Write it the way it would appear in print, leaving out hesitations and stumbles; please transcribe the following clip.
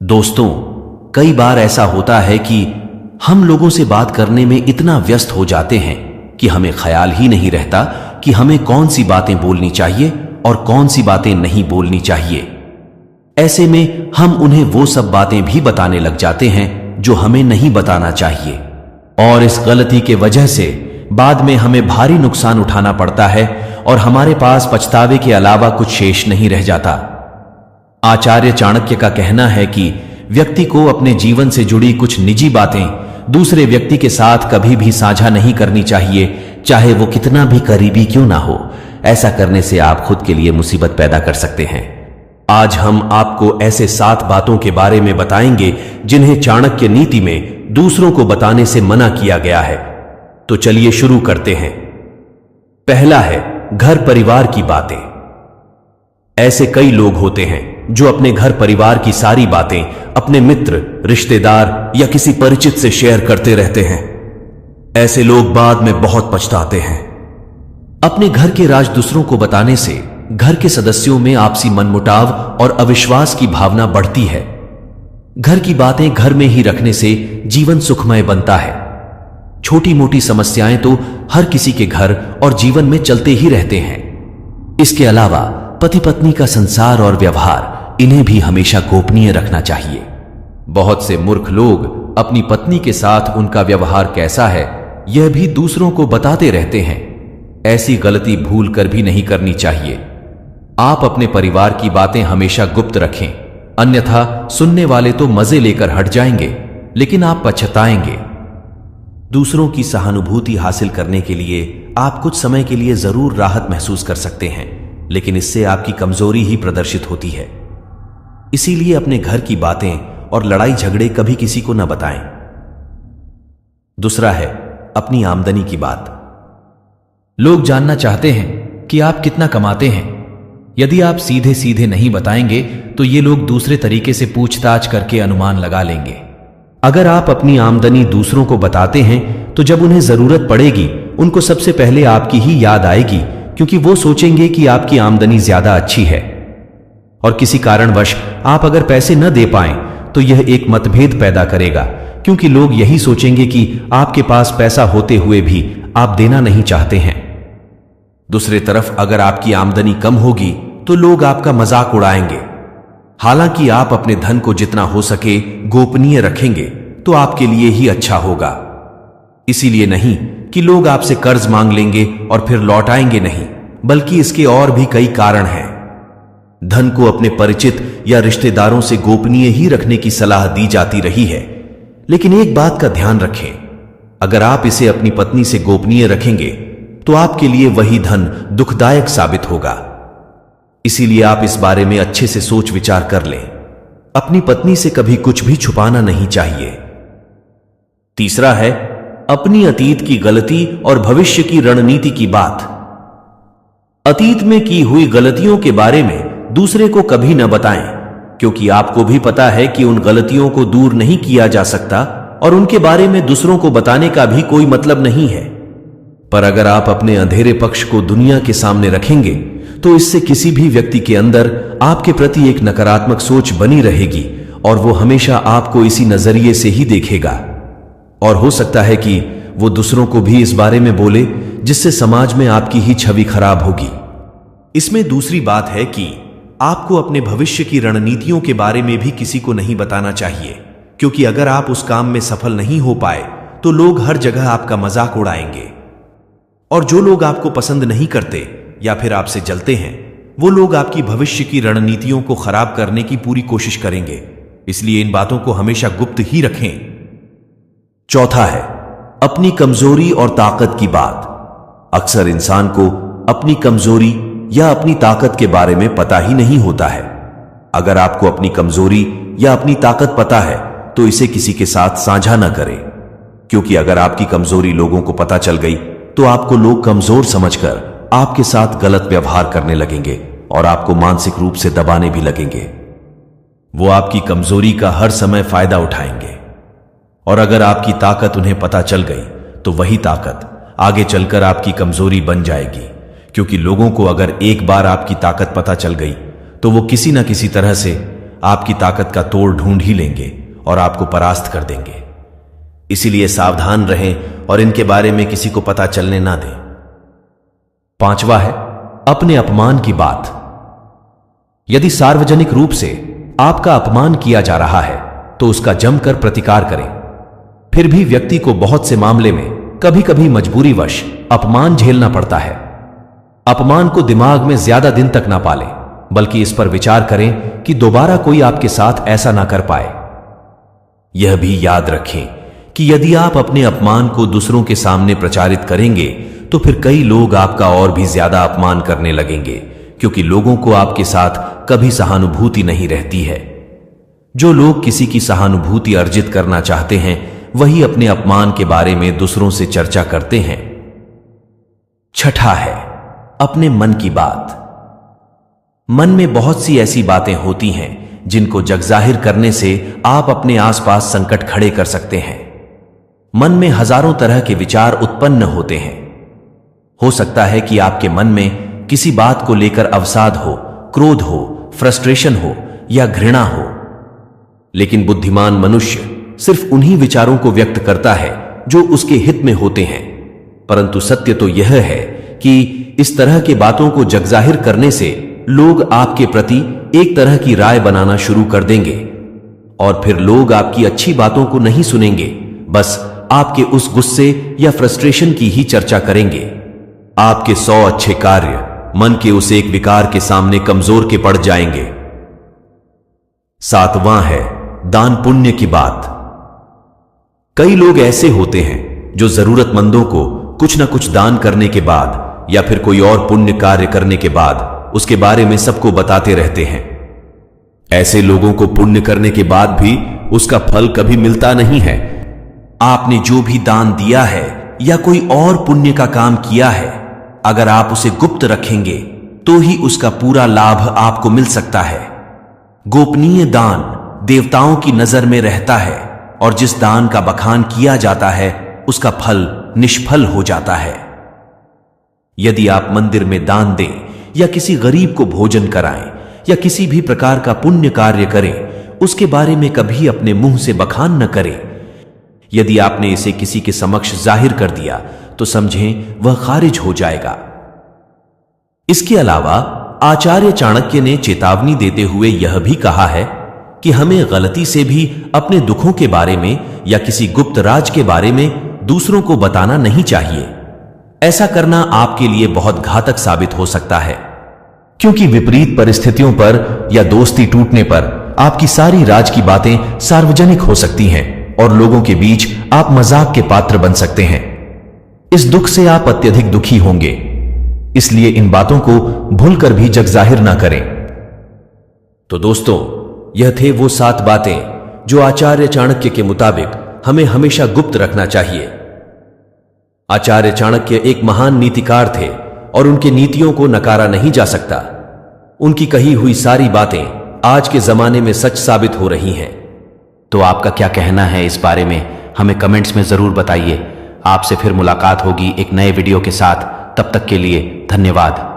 दोस्तों, कई बार ऐसा होता है कि हम लोगों से बात करने में इतना व्यस्त हो जाते हैं कि हमें ख्याल ही नहीं रहता कि हमें कौन सी बातें बोलनी चाहिए और कौन सी बातें नहीं बोलनी चाहिए। ऐसे में हम उन्हें वो सब बातें भी बताने लग जाते हैं जो हमें नहीं बताना चाहिए, और इस गलती के वजह से बाद में हमें भारी नुकसान उठाना पड़ता है और हमारे पास पछतावे के अलावा कुछ शेष नहीं रह जाता। आचार्य चाणक्य का कहना है कि व्यक्ति को अपने जीवन से जुड़ी कुछ निजी बातें दूसरे व्यक्ति के साथ कभी भी साझा नहीं करनी चाहिए, चाहे वो कितना भी करीबी क्यों ना हो। ऐसा करने से आप खुद के लिए मुसीबत पैदा कर सकते हैं। आज हम आपको ऐसे 7 बातों के बारे में बताएंगे जिन्हें चाणक्य नीति में दूसरों को बताने से मना किया गया है। तो चलिए शुरू करते हैं। पहला है घर परिवार की बातें। ऐसे कई लोग होते हैं जो अपने घर परिवार की सारी बातें अपने मित्र, रिश्तेदार या किसी परिचित से शेयर करते रहते हैं। ऐसे लोग बाद में बहुत पछताते हैं। अपने घर के राज दूसरों को बताने से घर के सदस्यों में आपसी मनमुटाव और अविश्वास की भावना बढ़ती है। घर की बातें घर में ही रखने से जीवन सुखमय बनता है। छोटी मोटी समस्याएं तो हर किसी के घर और जीवन में चलते ही रहते हैं। इसके अलावा पति पत्नी का संसार और व्यवहार, इन्हें भी हमेशा गोपनीय रखना चाहिए। बहुत से मूर्ख लोग अपनी पत्नी के साथ उनका व्यवहार कैसा है यह भी दूसरों को बताते रहते हैं। ऐसी गलती भूल कर भी नहीं करनी चाहिए। आप अपने परिवार की बातें हमेशा गुप्त रखें, अन्यथा सुनने वाले तो मजे लेकर हट जाएंगे, लेकिन आप पछताएंगे। दूसरों की सहानुभूति हासिल करने के लिए आप कुछ समय के लिए जरूर राहत महसूस कर सकते हैं, लेकिन इससे आपकी कमजोरी ही प्रदर्शित होती है। इसीलिए अपने घर की बातें और लड़ाई झगड़े कभी किसी को न बताएं। दूसरा है अपनी आमदनी की बात। लोग जानना चाहते हैं कि आप कितना कमाते हैं। यदि आप सीधे सीधे नहीं बताएंगे तो ये लोग दूसरे तरीके से पूछताछ करके अनुमान लगा लेंगे। अगर आप अपनी आमदनी दूसरों को बताते हैं तो जब उन्हें जरूरत पड़ेगी उनको सबसे पहले आपकी ही याद आएगी, क्योंकि वो सोचेंगे कि आपकी आमदनी ज्यादा अच्छी है। और किसी कारणवश आप अगर पैसे न दे पाएं तो यह एक मतभेद पैदा करेगा, क्योंकि लोग यही सोचेंगे कि आपके पास पैसा होते हुए भी आप देना नहीं चाहते हैं। दूसरी तरफ अगर आपकी आमदनी कम होगी तो लोग आपका मजाक उड़ाएंगे। हालांकि आप अपने धन को जितना हो सके गोपनीय रखेंगे तो आपके लिए ही अच्छा होगा। इसीलिए नहीं कि लोग आपसे कर्ज मांग लेंगे और फिर लौटाएंगे नहीं, बल्कि इसके और भी कई कारण हैं। धन को अपने परिचित या रिश्तेदारों से गोपनीय ही रखने की सलाह दी जाती रही है, लेकिन एक बात का ध्यान रखें, अगर आप इसे अपनी पत्नी से गोपनीय रखेंगे तो आपके लिए वही धन दुखदायक साबित होगा। इसीलिए आप इस बारे में अच्छे से सोच विचार कर लें। अपनी पत्नी से कभी कुछ भी छुपाना नहीं चाहिए। तीसरा है अपनी अतीत की गलती और भविष्य की रणनीति की बात। अतीत में की हुई गलतियों के बारे में दूसरे को कभी न बताएं, क्योंकि आपको भी पता है कि उन गलतियों को दूर नहीं किया जा सकता और उनके बारे में दूसरों को बताने का भी कोई मतलब नहीं है। पर अगर आप अपने अंधेरे पक्ष को दुनिया के सामने रखेंगे तो इससे किसी भी व्यक्ति के अंदर आपके प्रति एक नकारात्मक सोच बनी रहेगी और वो हमेशा आपको इसी नजरिए से ही देखेगा, और हो सकता है कि वो दूसरों को भी इस बारे में बोले, जिससे समाज में आपकी ही छवि खराब होगी। इसमें दूसरी बात है कि आपको अपने भविष्य की रणनीतियों के बारे में भी किसी को नहीं बताना चाहिए, क्योंकि अगर आप उस काम में सफल नहीं हो पाए तो लोग हर जगह आपका मजाक उड़ाएंगे, और जो लोग आपको पसंद नहीं करते या फिर आपसे जलते हैं वो लोग आपकी भविष्य की रणनीतियों को खराब करने की पूरी कोशिश करेंगे। इसलिए इन बातों को हमेशा गुप्त ही रखें। चौथा है अपनी कमजोरी और ताकत की बात। अक्सर इंसान को अपनी कमजोरी या अपनी ताकत के बारे में पता ही नहीं होता है। अगर आपको अपनी कमजोरी या अपनी ताकत पता है तो इसे किसी के साथ साझा न करें, क्योंकि अगर आपकी कमजोरी लोगों को पता चल गई तो आपको लोग कमजोर समझकर आपके साथ गलत व्यवहार करने लगेंगे और आपको मानसिक रूप से दबाने भी लगेंगे। वो आपकी कमजोरी का हर समय फायदा उठाएंगे, और अगर आपकी ताकत उन्हें पता चल गई तो वही ताकत आगे चलकर आपकी कमजोरी बन जाएगी, क्योंकि लोगों को अगर एक बार आपकी ताकत पता चल गई तो वो किसी न किसी तरह से आपकी ताकत का तोड़ ढूंढ ही लेंगे और आपको परास्त कर देंगे। इसीलिए सावधान रहें और इनके बारे में किसी को पता चलने ना दें। पांचवा है अपने अपमान की बात। यदि सार्वजनिक रूप से आपका अपमान किया जा रहा है तो उसका जमकर प्रतिकार करें। फिर भी व्यक्ति को बहुत से मामले में कभी कभी मजबूरीवश अपमान झेलना पड़ता है। अपमान को दिमाग में ज्यादा दिन तक ना पालें, बल्कि इस पर विचार करें कि दोबारा कोई आपके साथ ऐसा ना कर पाए। यह भी याद रखें कि यदि आप अपने अपमान को दूसरों के सामने प्रचारित करेंगे तो फिर कई लोग आपका और भी ज्यादा अपमान करने लगेंगे, क्योंकि लोगों को आपके साथ कभी सहानुभूति नहीं रहती है। जो लोग किसी की सहानुभूति अर्जित करना चाहते हैं वही अपने अपमान के बारे में दूसरों से चर्चा करते हैं। छठा है अपने मन की बात। मन में बहुत सी ऐसी बातें होती हैं जिनको जगजाहिर करने से आप अपने आसपास संकट खड़े कर सकते हैं। मन में हजारों तरह के विचार उत्पन्न होते हैं। हो सकता है कि आपके मन में किसी बात को लेकर अवसाद हो, क्रोध हो, फ्रस्ट्रेशन हो या घृणा हो। लेकिन बुद्धिमान मनुष्य सिर्फ उन्हीं विचारों को व्यक्त करता है जो उसके हित में होते हैं। परंतु सत्य तो यह है कि इस तरह के बातों को जगजाहिर करने से लोग आपके प्रति एक तरह की राय बनाना शुरू कर देंगे और फिर लोग आपकी अच्छी बातों को नहीं सुनेंगे, बस आपके उस गुस्से या फ्रस्ट्रेशन की ही चर्चा करेंगे। आपके 100 अच्छे कार्य मन के उस एक विकार के सामने कमजोर के पड़ जाएंगे। सातवां है दान पुण्य की बात। कई लोग ऐसे होते हैं जो जरूरतमंदों को कुछ न कुछ दान करने के बाद या फिर कोई और पुण्य कार्य करने के बाद उसके बारे में सबको बताते रहते हैं। ऐसे लोगों को पुण्य करने के बाद भी उसका फल कभी मिलता नहीं है। आपने जो भी दान दिया है या कोई और पुण्य का काम किया है, अगर आप उसे गुप्त रखेंगे तो ही उसका पूरा लाभ आपको मिल सकता है। गोपनीय दान देवताओं की नजर में रहता है और जिस दान का बखान किया जाता है उसका फल निष्फल हो जाता है। यदि आप मंदिर में दान दें या किसी गरीब को भोजन कराएं या किसी भी प्रकार का पुण्य कार्य करें, उसके बारे में कभी अपने मुंह से बखान न करें। यदि आपने इसे किसी के समक्ष जाहिर कर दिया तो समझें वह खारिज हो जाएगा। इसके अलावा आचार्य चाणक्य ने चेतावनी देते हुए यह भी कहा है कि हमें गलती से भी अपने दुखों के बारे में या किसी गुप्त राज के बारे में दूसरों को बताना नहीं चाहिए। ऐसा करना आपके लिए बहुत घातक साबित हो सकता है, क्योंकि विपरीत परिस्थितियों पर या दोस्ती टूटने पर आपकी सारी राज की बातें सार्वजनिक हो सकती हैं और लोगों के बीच आप मजाक के पात्र बन सकते हैं। इस दुख से आप अत्यधिक दुखी होंगे, इसलिए इन बातों को भूलकर भी जगजाहिर ना करें। तो दोस्तों, यह थे वो 7 बातें जो आचार्य चाणक्य के मुताबिक हमें हमेशा गुप्त रखना चाहिए। आचार्य चाणक्य एक महान नीतिकार थे और उनके नीतियों को नकारा नहीं जा सकता। उनकी कही हुई सारी बातें आज के जमाने में सच साबित हो रही हैं। तो आपका क्या कहना है इस बारे में, हमें कमेंट्स में जरूर बताइए। आपसे फिर मुलाकात होगी एक नए वीडियो के साथ। तब तक के लिए धन्यवाद।